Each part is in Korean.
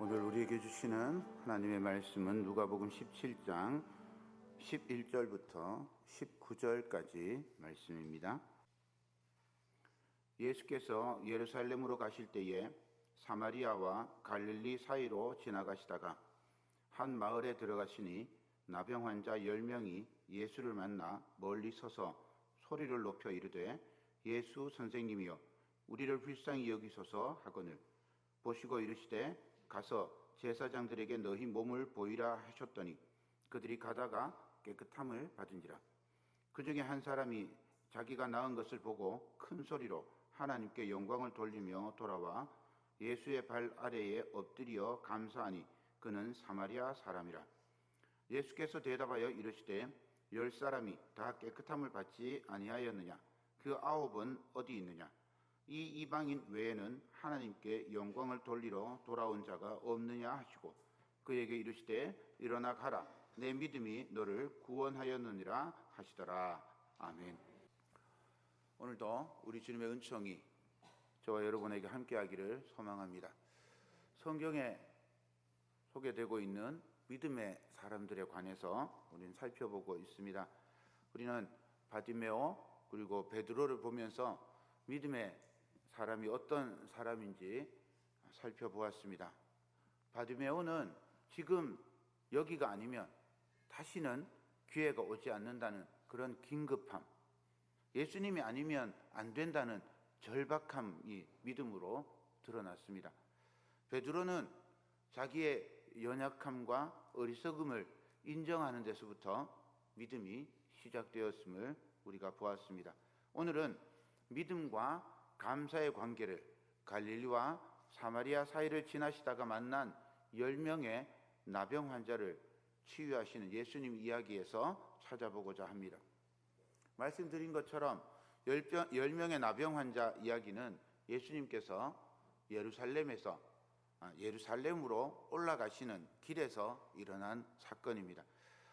오늘 우리에게 주시는 하나님의 말씀은 누가복음 17장 11절부터 19절까지 말씀입니다. 예수께서 예루살렘으로 가실 때에 사마리아와 갈릴리 사이로 지나가시다가 한 마을에 들어가시니 나병 환자 10명이 예수를 만나 멀리 서서 소리를 높여 이르되 예수 선생님이여 우리를 불쌍히 여기소서 하거늘 보시고 이르시되 가서 제사장들에게 너희 몸을 보이라 하셨더니 그들이 가다가 깨끗함을 받은지라. 그 중에 한 사람이 자기가 나은 것을 보고 큰 소리로 하나님께 영광을 돌리며 돌아와 예수의 발 아래에 엎드려 감사하니 그는 사마리아 사람이라. 예수께서 대답하여 이르시되 10사람이 다 깨끗함을 받지 아니하였느냐? 그 9은 어디 있느냐? 이 이방인 외에는 하나님께 영광을 돌리러 돌아온 자가 없느냐 하시고 그에게 이르시되 일어나 가라 내 믿음이 너를 구원하였느니라 하시더라. 아멘. 오늘도 우리 주님의 은총이 저와 여러분에게 함께하기를 소망합니다. 성경에 소개되고 있는 믿음의 사람들에 관해서 우리는 살펴보고 있습니다. 우리는 바디메오 그리고 베드로를 보면서 믿음의 사람이 어떤 사람인지 살펴보았습니다. 바디메오는 지금 여기가 아니면 다시는 기회가 오지 않는다는 그런 긴급함, 예수님이 아니면 안 된다는 절박함이 믿음으로 드러났습니다. 베드로는 자기의 연약함과 어리석음을 인정하는 데서부터 믿음이 시작되었음을 우리가 보았습니다. 오늘은 믿음과 감사의 관계를 갈릴리와 사마리아 사이를 지나시다가 만난 10명의 나병 환자를 치유하시는 예수님 이야기에서 찾아보고자 합니다. 말씀드린 것처럼 10명의 나병 환자 이야기는 예수님께서 예루살렘으로 올라가시는 길에서 일어난 사건입니다.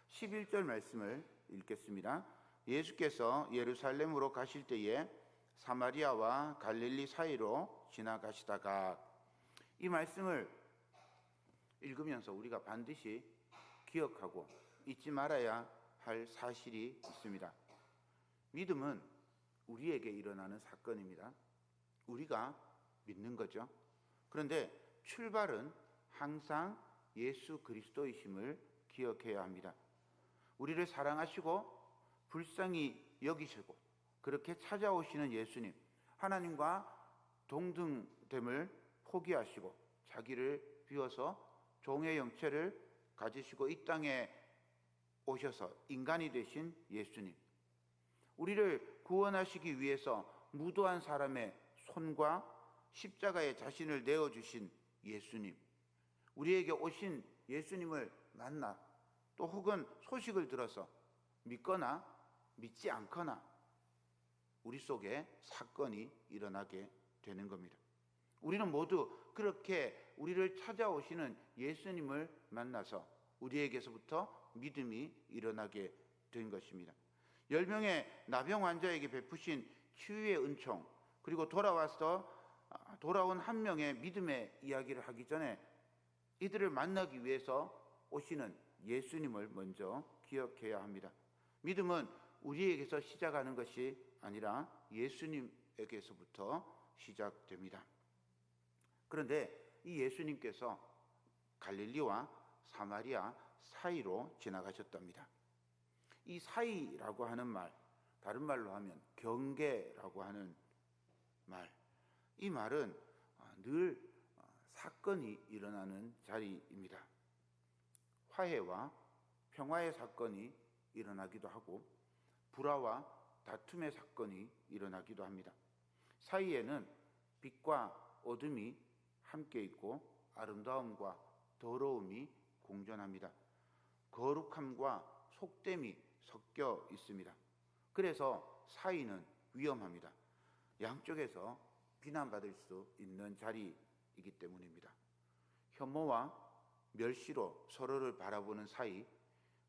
11절 말씀을 읽겠습니다. 예수께서 예루살렘으로 가실 때에 사마리아와 갈릴리 사이로 지나가시다가, 이 말씀을 읽으면서 우리가 반드시 기억하고 잊지 말아야 할 사실이 있습니다. 믿음은 우리에게 일어나는 사건입니다. 우리가 믿는 거죠. 그런데 출발은 항상 예수 그리스도이심을 기억해야 합니다. 우리를 사랑하시고 불쌍히 여기시고 그렇게 찾아오시는 예수님, 하나님과 동등됨을 포기하시고 자기를 비워서 종의 형체를 가지시고 이 땅에 오셔서 인간이 되신 예수님, 우리를 구원하시기 위해서 무도한 사람의 손과 십자가에 자신을 내어주신 예수님, 우리에게 오신 예수님을 만나 또 혹은 소식을 들어서 믿거나 믿지 않거나 우리 속에 사건이 일어나게 되는 겁니다. 우리는 모두 그렇게 우리를 찾아오시는 예수님을 만나서 우리에게서부터 믿음이 일어나게 된 것입니다. 10명의 나병 환자에게 베푸신 치유의 은총, 그리고 돌아온 한 명의 믿음의 이야기를 하기 전에 이들을 만나기 위해서 오시는 예수님을 먼저 기억해야 합니다. 믿음은 우리에게서 시작하는 것이 아니라 예수님에게서부터 시작됩니다. 그런데 이 예수님께서 갈릴리와 사마리아 사이로 지나가셨답니다. 이 사이라고 하는 말, 다른 말로 하면 경계라고 하는 말, 이 말은 늘 사건이 일어나는 자리입니다. 화해와 평화의 사건이 일어나기도 하고 불화와 다툼의 사건이 일어나기도 합니다. 사이에는 빛과 어둠이 함께 있고 아름다움과 더러움이 공존합니다. 거룩함과 속됨이 섞여 있습니다. 그래서 사이는 위험합니다. 양쪽에서 비난받을 수 있는 자리이기 때문입니다. 혐오와 멸시로 서로를 바라보는 사이,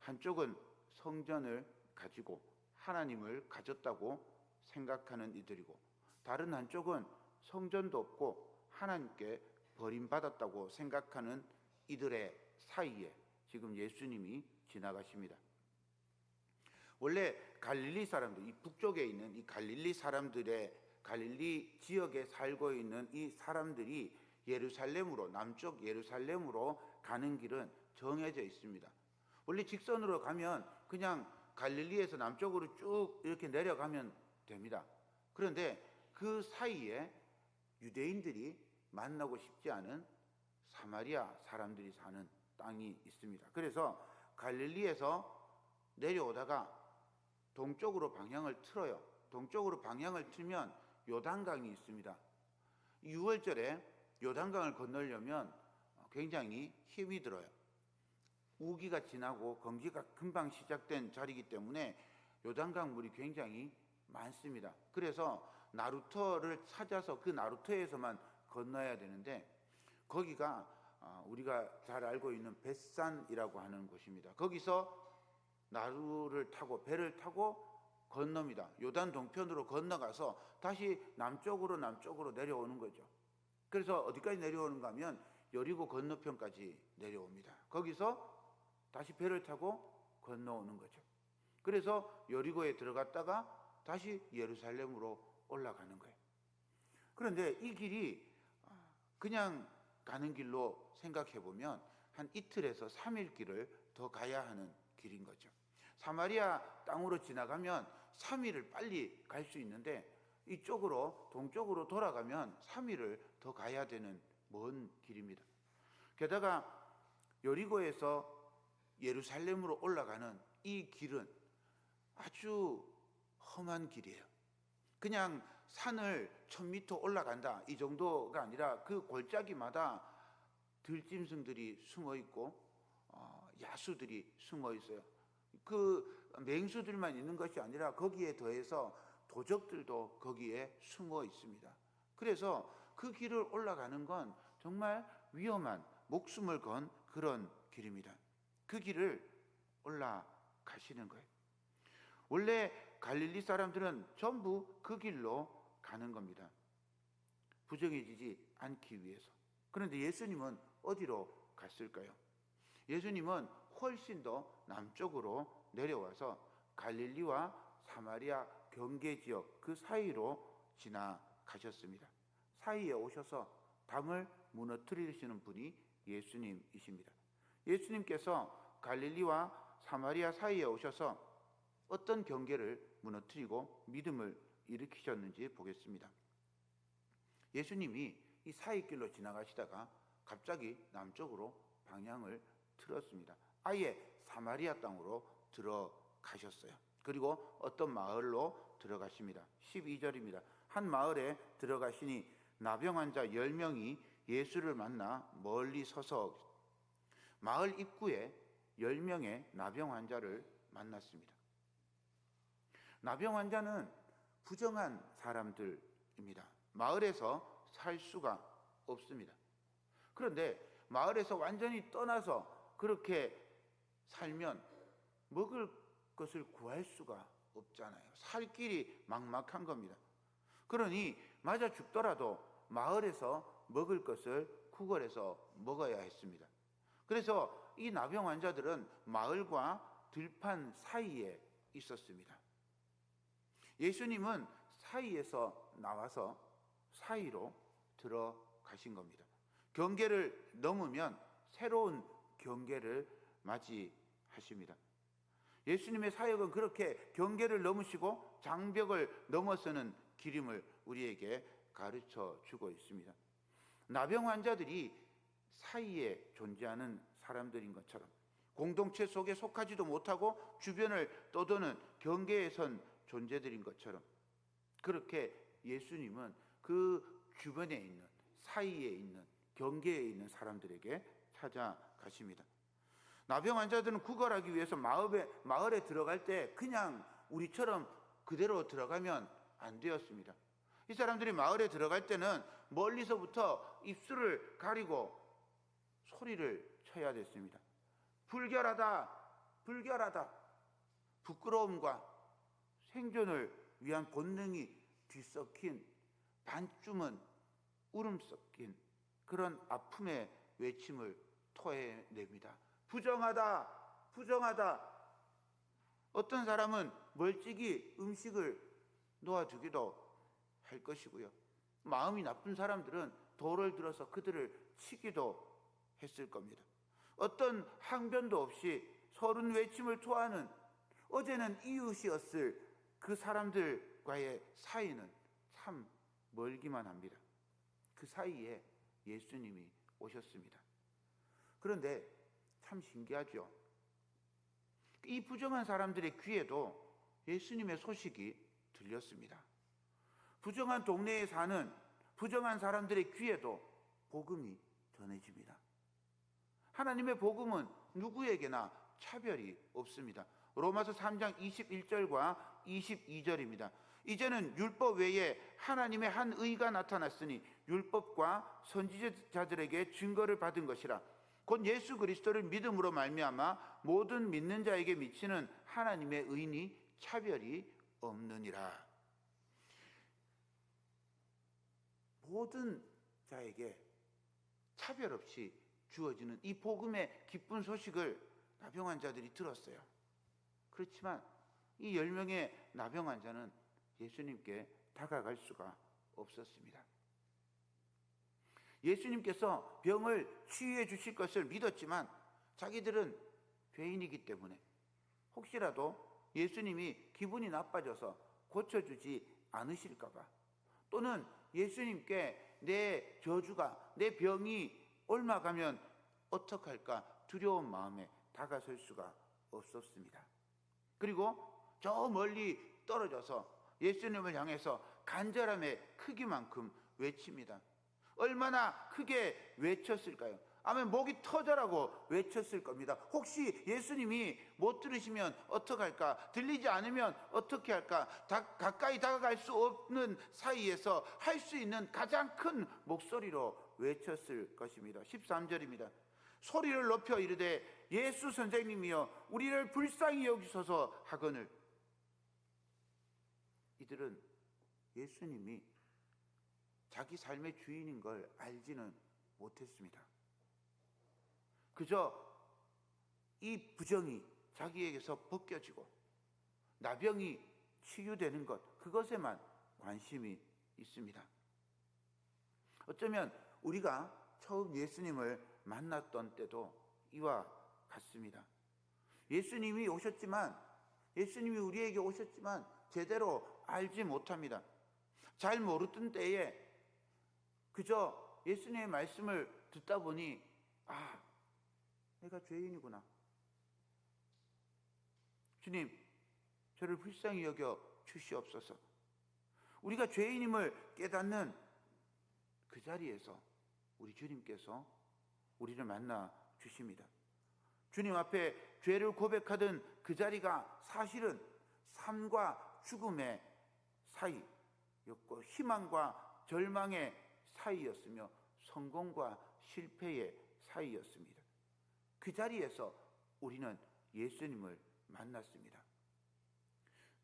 한쪽은 성전을 가지고 하나님을 가졌다고 생각하는 이들이고 다른 한쪽은 성전도 없고 하나님께 버림받았다고 생각하는 이들의 사이에 지금 예수님이 지나가십니다. 원래 갈릴리 사람들, 이 북쪽에 있는 이 갈릴리 사람들의 갈릴리 지역에 살고 있는 이 사람들이 예루살렘으로, 남쪽 예루살렘으로 가는 길은 정해져 있습니다. 원래 직선으로 가면 그냥 갈릴리에서 남쪽으로 쭉 이렇게 내려가면 됩니다. 그런데 그 사이에 유대인들이 만나고 싶지 않은 사마리아 사람들이 사는 땅이 있습니다. 그래서 갈릴리에서 내려오다가 동쪽으로 방향을 틀어요. 동쪽으로 방향을 틀면 요단강이 있습니다. 6월절에 요단강을 건너려면 굉장히 힘이 들어요. 우기가 지나고 건기가 금방 시작된 자리이기 때문에 요단강 물이 굉장히 많습니다. 그래서 나루터를 찾아서 그 나루터에서만 건너야 되는데, 거기가 우리가 잘 알고 있는 벳산이라고 하는 곳입니다. 거기서 나루를 타고, 배를 타고 건넙니다. 요단 동편으로 건너가서 다시 남쪽으로 내려오는 거죠. 그래서 어디까지 내려오는가 하면 여리고 건너편까지 내려옵니다. 거기서 다시 배를 타고 건너오는 거죠. 그래서 여리고에 들어갔다가 다시 예루살렘으로 올라가는 거예요. 그런데 이 길이 그냥 가는 길로 생각해 보면 한 이틀에서 3일 길을 더 가야 하는 길인 거죠. 사마리아 땅으로 지나가면 3일을 빨리 갈 수 있는데, 이쪽으로 동쪽으로 돌아가면 3일을 더 가야 되는 먼 길입니다. 게다가 여리고에서 예루살렘으로 올라가는 이 길은 아주 험한 길이에요. 그냥 산을 1000m 올라간다 이 정도가 아니라 그 골짜기마다 들짐승들이 숨어 있고 야수들이 숨어 있어요. 그 맹수들만 있는 것이 아니라 거기에 더해서 도적들도 거기에 숨어 있습니다. 그래서 그 길을 올라가는 건 정말 위험한, 목숨을 건 그런 길입니다. 그 길을 올라가시는 거예요. 원래 갈릴리 사람들은 전부 그 길로 가는 겁니다. 부정해지지 않기 위해서. 그런데 예수님은 어디로 갔을까요? 예수님은 훨씬 더 남쪽으로 내려와서 갈릴리와 사마리아 경계 지역 그 사이로 지나가셨습니다. 사이에 오셔서 담을 무너뜨리시는 분이 예수님이십니다. 예수님께서 갈릴리와 사마리아 사이에 오셔서 어떤 경계를 무너뜨리고 믿음을 일으키셨는지 보겠습니다. 예수님이 이 사이길로 지나가시다가 갑자기 남쪽으로 방향을 틀었습니다. 아예 사마리아 땅으로 들어가셨어요. 그리고 어떤 마을로 들어가십니다. 12절입니다. 한 마을에 들어가시니 나병 환자 10명이 예수를 만나 멀리 서서 마을 입구에 10명의 나병 환자를 만났습니다. 나병 환자는 부정한 사람들입니다. 마을에서 살 수가 없습니다. 그런데 마을에서 완전히 떠나서 그렇게 살면 먹을 것을 구할 수가 없잖아요. 살 길이 막막한 겁니다. 그러니 맞아 죽더라도 마을에서 먹을 것을 구걸해서 먹어야 했습니다. 그래서 이 나병 환자들은 마을과 들판 사이에 있었습니다. 예수님은 사이에서 나와서 사이로 들어가신 겁니다. 경계를 넘으면 새로운 경계를 맞이하십니다. 예수님의 사역은 그렇게 경계를 넘으시고 장벽을 넘어서는 길임을 우리에게 가르쳐 주고 있습니다. 나병 환자들이 사이에 존재하는 사람들인 것처럼, 공동체 속에 속하지도 못하고 주변을 떠도는 경계에 선 존재들인 것처럼, 그렇게 예수님은 그 주변에 있는, 사이에 있는, 경계에 있는 사람들에게 찾아가십니다. 나병 환자들은 구걸하기 위해서 마을에 들어갈 때 그냥 우리처럼 그대로 들어가면 안 되었습니다. 이 사람들이 마을에 들어갈 때는 멀리서부터 입술을 가리고 소리를 쳐야 됐습니다. 불결하다, 불결하다. 부끄러움과 생존을 위한 본능이 뒤섞인, 반쯤은 울음 섞인 그런 아픔의 외침을 토해냅니다. 부정하다, 부정하다. 어떤 사람은 멀찍이 음식을 놓아주기도 할 것이고요. 마음이 나쁜 사람들은 돌을 들어서 그들을 치기도 했을 겁니다. 어떤 항변도 없이 서른 외침을 토하는, 어제는 이웃이었을 그 사람들과의 사이는 참 멀기만 합니다. 그 사이에 예수님이 오셨습니다. 그런데 참 신기하죠. 이 부정한 사람들의 귀에도 예수님의 소식이 들렸습니다. 부정한 동네에 사는 부정한 사람들의 귀에도 복음이 전해집니다. 하나님의 복음은 누구에게나 차별이 없습니다. 로마서 3장 21절과 22절입니다. 이제는 율법 외에 하나님의 한 의가 나타났으니 율법과 선지자들에게 증거를 받은 것이라. 곧 예수 그리스도를 믿음으로 말미암아 모든 믿는 자에게 미치는 하나님의 의니 차별이 없느니라. 모든 자에게 차별 없이 주어지는 이 복음의 기쁜 소식을 나병 환자들이 들었어요. 그렇지만 이 10명의 나병 환자는 예수님께 다가갈 수가 없었습니다. 예수님께서 병을 치유해 주실 것을 믿었지만 자기들은 죄인이기 때문에 혹시라도 예수님이 기분이 나빠져서 고쳐주지 않으실까 봐, 또는 예수님께 내 저주가, 내 병이 옮아가면 어떡할까 두려운 마음에 다가설 수가 없었습니다. 그리고 저 멀리 떨어져서 예수님을 향해서 간절함의 크기만큼 외칩니다. 얼마나 크게 외쳤을까요? 아마 목이 터져라고 외쳤을 겁니다. 혹시 예수님이 못 들으시면 어떡할까? 들리지 않으면 어떻게 할까? 가까이 다가갈 수 없는 사이에서 할 수 있는 가장 큰 목소리로 외쳤을 것입니다. 13절입니다. 소리를 높여 이르되 예수 선생님이여 우리를 불쌍히 여기소서 하거늘. 이들은 예수님이 자기 삶의 주인인 걸 알지는 못했습니다. 그저 이 부정이 자기에게서 벗겨지고 나병이 치유되는 것, 그것에만 관심이 있습니다. 어쩌면 우리가 처음 예수님을 만났던 때도 이와 같습니다. 예수님이 우리에게 오셨지만 제대로 알지 못합니다. 잘 모르던 때에 그저 예수님의 말씀을 듣다 보니 내가 죄인이구나. 주님, 저를 불쌍히 여겨 주시옵소서. 우리가 죄인임을 깨닫는 그 자리에서 우리 주님께서 우리를 만나 주십니다. 주님 앞에 죄를 고백하던 그 자리가 사실은 삶과 죽음의 사이였고 희망과 절망의 사이였으며 성공과 실패의 사이였습니다. 그 자리에서 우리는 예수님을 만났습니다.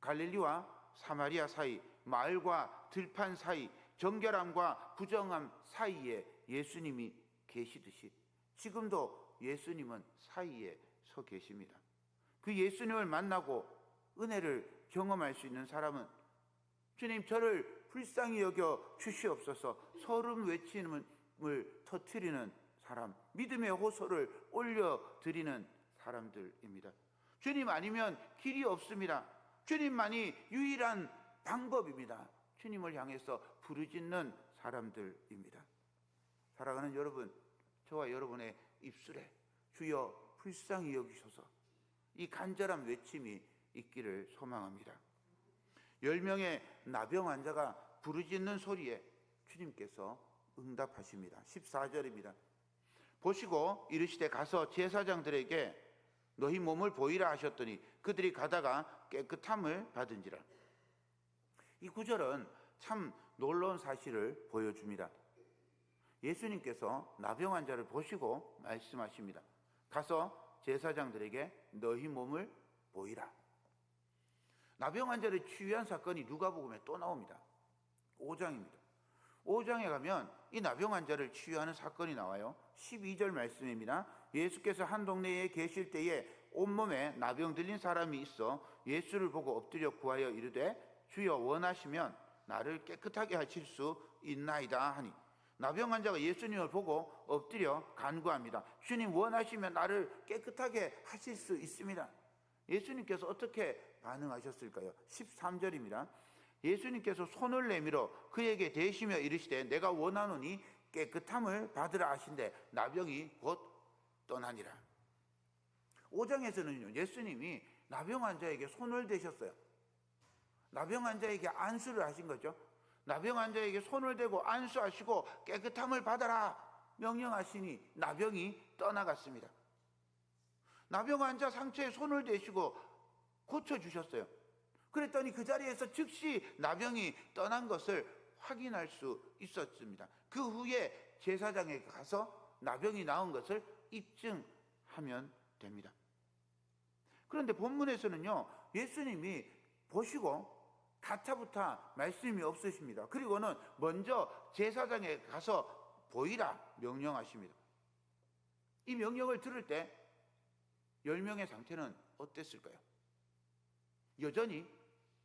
갈릴리와 사마리아 사이, 마을과 들판 사이, 정결함과 부정함 사이에 예수님이 계시듯이 지금도 예수님은 사이에 서 계십니다. 그 예수님을 만나고 은혜를 경험할 수 있는 사람은 주님 저를 불쌍히 여겨 주시옵소서 소름 외침을 터뜨리는 사람, 믿음의 호소를 올려드리는 사람들입니다. 주님 아니면 길이 없습니다. 주님만이 유일한 방법입니다. 주님을 향해서 부르짖는 사람들입니다. 사랑하는 여러분, 저와 여러분의 입술에 주여 불쌍히 여기소서 이 간절한 외침이 있기를 소망합니다. 10명의 나병 환자가 부르짖는 소리에 주님께서 응답하십니다. 14절입니다. 보시고 이르시되 가서 제사장들에게 너희 몸을 보이라 하셨더니 그들이 가다가 깨끗함을 받은지라. 이 구절은 참 놀라운 사실을 보여줍니다. 예수님께서 나병 환자를 보시고 말씀하십니다. 가서 제사장들에게 너희 몸을 보이라. 나병 환자를 치유한 사건이 누가복음에 또 나옵니다. 5장입니다. 5장에 가면 이 나병 환자를 치유하는 사건이 나와요. 12절 말씀입니다. 예수께서 한 동네에 계실 때에 온몸에 나병 들린 사람이 있어 예수를 보고 엎드려 구하여 이르되 주여 원하시면 나를 깨끗하게 하실 수 있나이다 하니, 나병 환자가 예수님을 보고 엎드려 간구합니다. 주님 원하시면 나를 깨끗하게 하실 수 있습니다. 예수님께서 어떻게 반응하셨을까요? 13절입니다. 예수님께서 손을 내밀어 그에게 대시며 이르시되 내가 원하노니 깨끗함을 받으라 하신대 나병이 곧 떠나니라. 5장에서는요, 예수님이 나병 환자에게 손을 대셨어요. 나병 환자에게 안수를 하신 거죠. 나병 환자에게 손을 대고 안수하시고 깨끗함을 받아라 명령하시니 나병이 떠나갔습니다. 나병 환자 상처에 손을 대시고 고쳐주셨어요. 그랬더니 그 자리에서 즉시 나병이 떠난 것을 확인할 수 있었습니다. 그 후에 제사장에게 가서 나병이 나은 것을 입증하면 됩니다. 그런데 본문에서는요, 예수님이 보시고 가타부타 말씀이 없으십니다. 그리고는 먼저 제사장에 가서 보이라 명령하십니다. 이 명령을 들을 때 10명의 상태는 어땠을까요? 여전히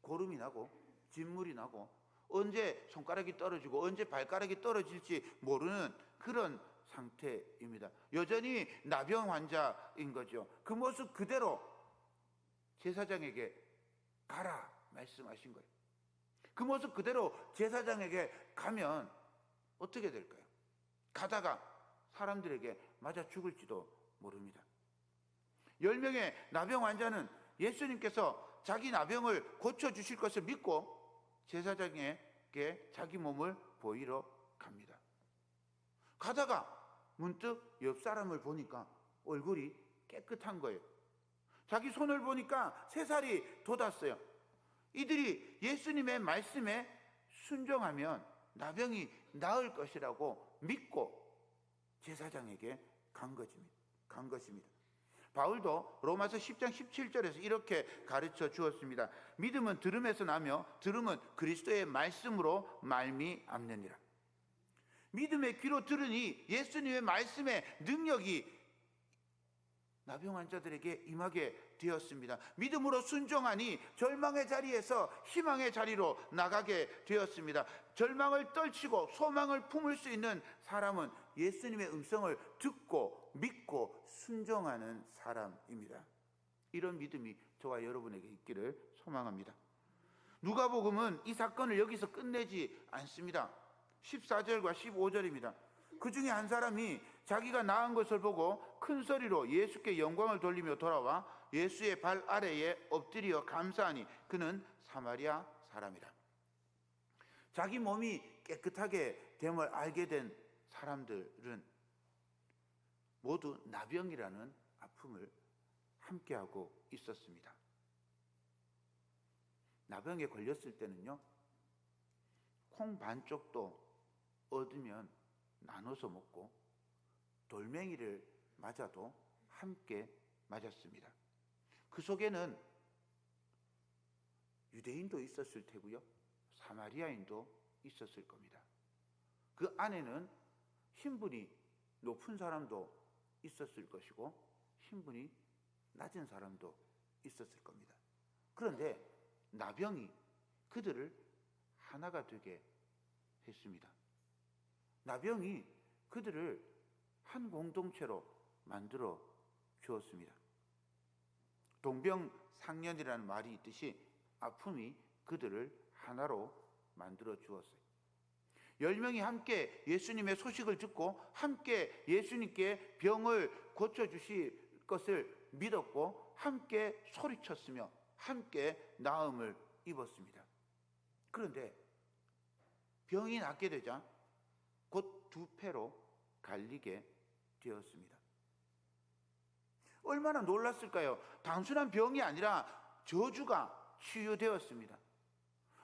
고름이 나고 진물이 나고 언제 손가락이 떨어지고 언제 발가락이 떨어질지 모르는 그런 상태입니다. 여전히 나병 환자인 거죠. 그 모습 그대로 제사장에게 가라 말씀하신 거예요. 그 모습 그대로 제사장에게 가면 어떻게 될까요? 가다가 사람들에게 맞아 죽을지도 모릅니다. 10명의 나병 환자는 예수님께서 자기 나병을 고쳐주실 것을 믿고 제사장에게 자기 몸을 보이러 갑니다. 가다가 문득 옆 사람을 보니까 얼굴이 깨끗한 거예요. 자기 손을 보니까 새살이 돋았어요. 이들이 예수님의 말씀에 순종하면 나병이 나을 것이라고 믿고 제사장에게 간 것입니다. 바울도 로마서 10장 17절에서 이렇게 가르쳐 주었습니다. 믿음은 들음에서 나며 들음은 그리스도의 말씀으로 말미암느니라. 믿음의 귀로 들으니 예수님의 말씀의 능력이 나병 환자들에게 임하게 되었습니다. 믿음으로 순종하니 절망의 자리에서 희망의 자리로 나가게 되었습니다. 절망을 떨치고 소망을 품을 수 있는 사람은 예수님의 음성을 듣고 믿고 순종하는 사람입니다. 이런 믿음이 저와 여러분에게 있기를 소망합니다. 누가복음은 이 사건을 여기서 끝내지 않습니다. 14절과 15절입니다. 그 중에 한 사람이 자기가 나은 것을 보고 큰 소리로 예수께 영광을 돌리며 돌아와 예수의 발 아래에 엎드려 감사하니 그는 사마리아 사람이라. 자기 몸이 깨끗하게 됨을 알게 된 사람들은 모두 나병이라는 아픔을 함께하고 있었습니다. 나병에 걸렸을 때는요, 콩 반쪽도 얻으면 나눠서 먹고 돌멩이를 맞아도 함께 맞았습니다. 그 속에는 유대인도 있었을 테고요, 사마리아인도 있었을 겁니다. 그 안에는 신분이 높은 사람도 있었을 것이고 신분이 낮은 사람도 있었을 겁니다. 그런데 나병이 그들을 하나가 되게 했습니다. 나병이 그들을 한 공동체로 만들어 주었습니다. 동병상련이라는 말이 있듯이 아픔이 그들을 하나로 만들어 주었어요. 10명이 함께 예수님의 소식을 듣고 함께 예수님께 병을 고쳐주실 것을 믿었고 함께 소리쳤으며 함께 나음을 입었습니다. 그런데 병이 낫게 되자 곧 두 패로 갈리게 되었습니다. 얼마나 놀랐을까요? 단순한 병이 아니라 저주가 치유되었습니다.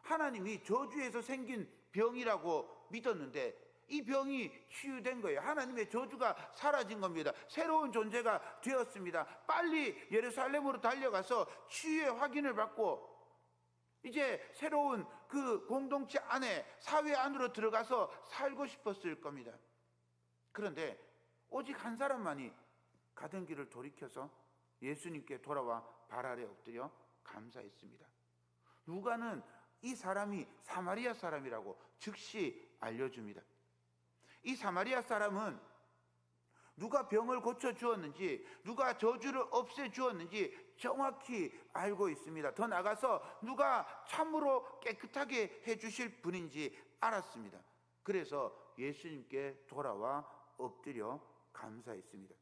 하나님이 저주에서 생긴 병이라고 믿었는데 이 병이 치유된 거예요. 하나님의 저주가 사라진 겁니다. 새로운 존재가 되었습니다. 빨리 예루살렘으로 달려가서 치유의 확인을 받고 이제 새로운 그 공동체 안에, 사회 안으로 들어가서 살고 싶었을 겁니다. 그런데 오직 한 사람만이 가던 길을 돌이켜서 예수님께 돌아와 발 아래 엎드려 감사했습니다. 누가는 이 사람이 사마리아 사람이라고 즉시 알려줍니다. 이 사마리아 사람은 누가 병을 고쳐 주었는지, 누가 저주를 없애 주었는지 정확히 알고 있습니다. 더 나아가서 누가 참으로 깨끗하게 해주실 분인지 알았습니다. 그래서 예수님께 돌아와 엎드려 감사했습니다.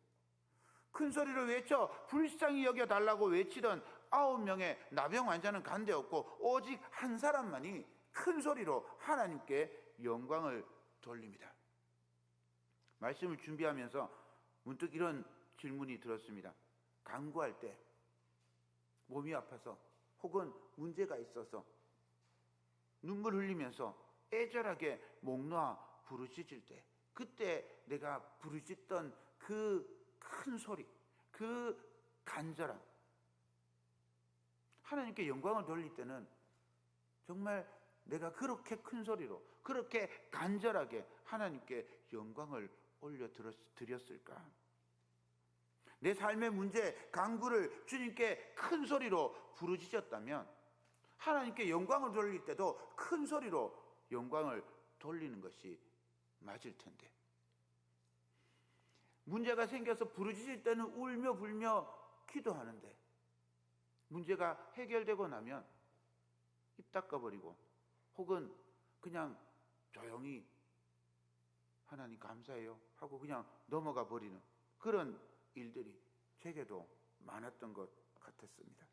큰 소리로 외쳐 불쌍히 여겨달라고 외치던 9명의 나병 환자는 간데없고 오직 한 사람만이 큰 소리로 하나님께 영광을 돌립니다. 말씀을 준비하면서 문득 이런 질문이 들었습니다. 간구할 때, 몸이 아파서 혹은 문제가 있어서 눈물 흘리면서 애절하게 목 놓아 부르짖을 때, 그때 내가 부르짖던 그 큰 소리, 그 간절함, 하나님께 영광을 돌릴 때는 정말 내가 그렇게 큰 소리로, 그렇게 간절하게 하나님께 영광을 올려드렸을까? 내 삶의 문제, 간구를 주님께 큰 소리로 부르짖었다면 하나님께 영광을 돌릴 때도 큰 소리로 영광을 돌리는 것이 맞을 텐데, 문제가 생겨서 부르짖을 때는 울며 불며 기도하는데 문제가 해결되고 나면 입 닦아버리고 혹은 그냥 조용히 하나님 감사해요 하고 그냥 넘어가 버리는 그런 일들이 제게도 많았던 것 같았습니다.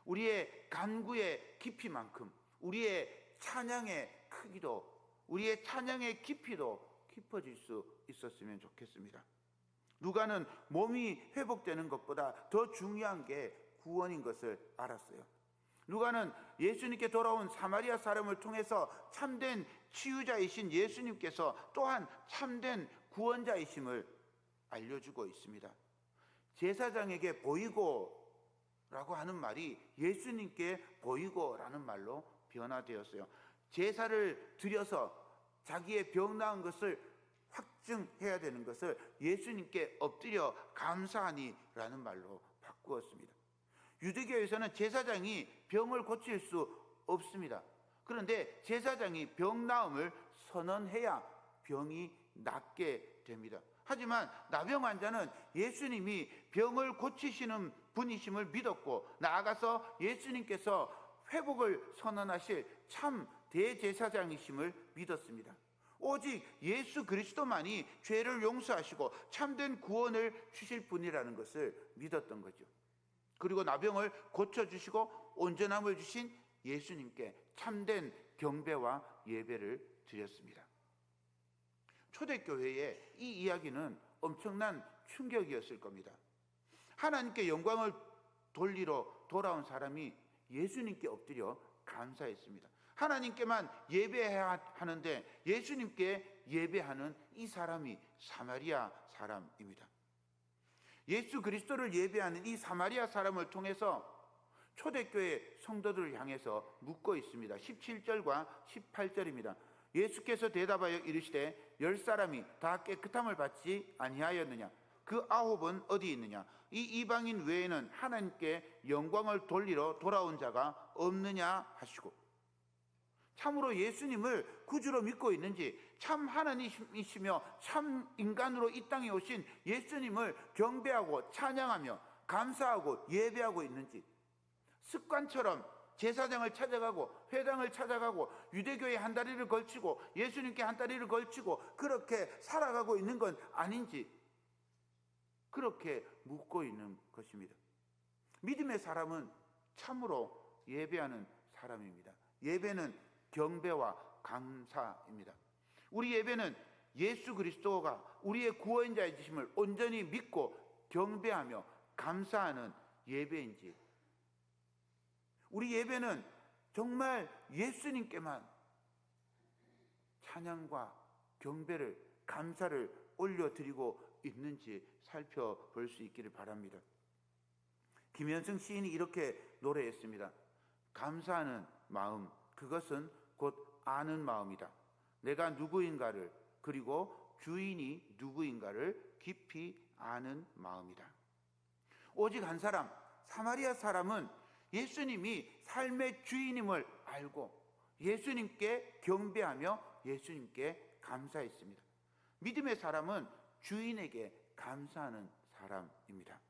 우리의 간구의 깊이만큼 우리의 찬양의 크기도, 우리의 찬양의 깊이도 깊어질 수 있었으면 좋겠습니다. 누가는 몸이 회복되는 것보다 더 중요한 게 구원인 것을 알았어요. 누가는 예수님께 돌아온 사마리아 사람을 통해서 참된 치유자이신 예수님께서 또한 참된 구원자이심을 알려주고 있습니다. 제사장에게 보이고라고 하는 말이 예수님께 보이고라는 말로 변화되었어요. 제사를 드려서 자기의 병 나은 것을 확증해야 되는 것을 예수님께 엎드려 감사하니라는 말로 바꾸었습니다. 유대교에서는 제사장이 병을 고칠 수 없습니다. 그런데 제사장이 병 나음을 선언해야 병이 낫게 됩니다. 하지만 나병 환자는 예수님이 병을 고치시는 분이심을 믿었고 나아가서 예수님께서 회복을 선언하실 참 대제사장이심을 믿었습니다. 오직 예수 그리스도만이 죄를 용서하시고 참된 구원을 주실 분이라는 것을 믿었던 거죠. 그리고 나병을 고쳐주시고 온전함을 주신 예수님께 참된 경배와 예배를 드렸습니다. 초대교회의 이 이야기는 엄청난 충격이었을 겁니다. 하나님께 영광을 돌리러 돌아온 사람이 예수님께 엎드려 감사했습니다. 하나님께만 예배해야 하는데 예수님께 예배하는 이 사람이 사마리아 사람입니다. 예수 그리스도를 예배하는 이 사마리아 사람을 통해서 초대교회 성도들을 향해서 묻고 있습니다. 17절과 18절입니다. 예수께서 대답하여 이르시되 10사람이 다 깨끗함을 받지 아니하였느냐? 그 9은 어디 있느냐? 이 이방인 외에는 하나님께 영광을 돌리러 돌아온 자가 없느냐 하시고, 참으로 예수님을 구주로 믿고 있는지, 참 하나님이시며 참 인간으로 이 땅에 오신 예수님을 경배하고 찬양하며 감사하고 예배하고 있는지, 습관처럼 제사장을 찾아가고 회당을 찾아가고 유대교에 한 다리를 걸치고 예수님께 한 다리를 걸치고 그렇게 살아가고 있는 건 아닌지 그렇게 묻고 있는 것입니다. 믿음의 사람은 참으로 예배하는 사람입니다. 예배는 경배와 감사입니다. 우리 예배는 예수 그리스도가 우리의 구원자이심을 온전히 믿고 경배하며 감사하는 예배인지, 우리 예배는 정말 예수님께만 찬양과 경배를, 감사를 올려드리고 있는지 살펴볼 수 있기를 바랍니다. 김현승 시인이 이렇게 노래했습니다. 감사는 마음, 그것은 곧 아는 마음이다. 내가 누구인가를, 그리고 주인이 누구인가를 깊이 아는 마음이다. 오직 한 사람, 사마리아 사람은 예수님이 삶의 주인임을 알고 예수님께 경배하며 예수님께 감사했습니다. 믿음의 사람은 주인에게 감사하는 사람입니다.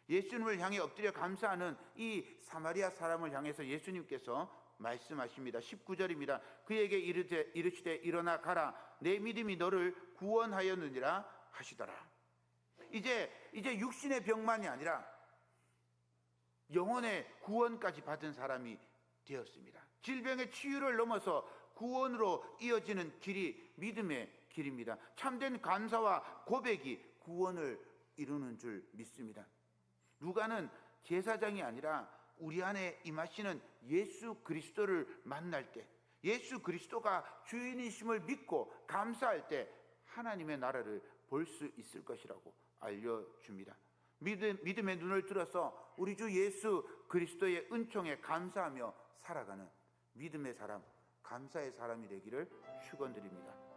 예수님을 향해 엎드려 감사하는 이 사마리아 사람을 향해서 예수님께서 말씀하십니다. 19절입니다. 그에게 이르시되 일어나 가라, 내 믿음이 너를 구원하였느니라 하시더라. 이제 육신의 병만이 아니라 영혼의 구원까지 받은 사람이 되었습니다. 질병의 치유를 넘어서 구원으로 이어지는 길이 믿음의 길입니다. 참된 감사와 고백이 구원을 이루는 줄 믿습니다. 누가는 제사장이 아니라 우리 안에 임하시는 예수 그리스도를 만날 때, 예수 그리스도가 주인이심을 믿고 감사할 때 하나님의 나라를 볼 수 있을 것이라고 알려줍니다. 믿음의 눈을 들어서 우리 주 예수 그리스도의 은총에 감사하며 살아가는 믿음의 사람, 감사의 사람이 되기를 축원드립니다.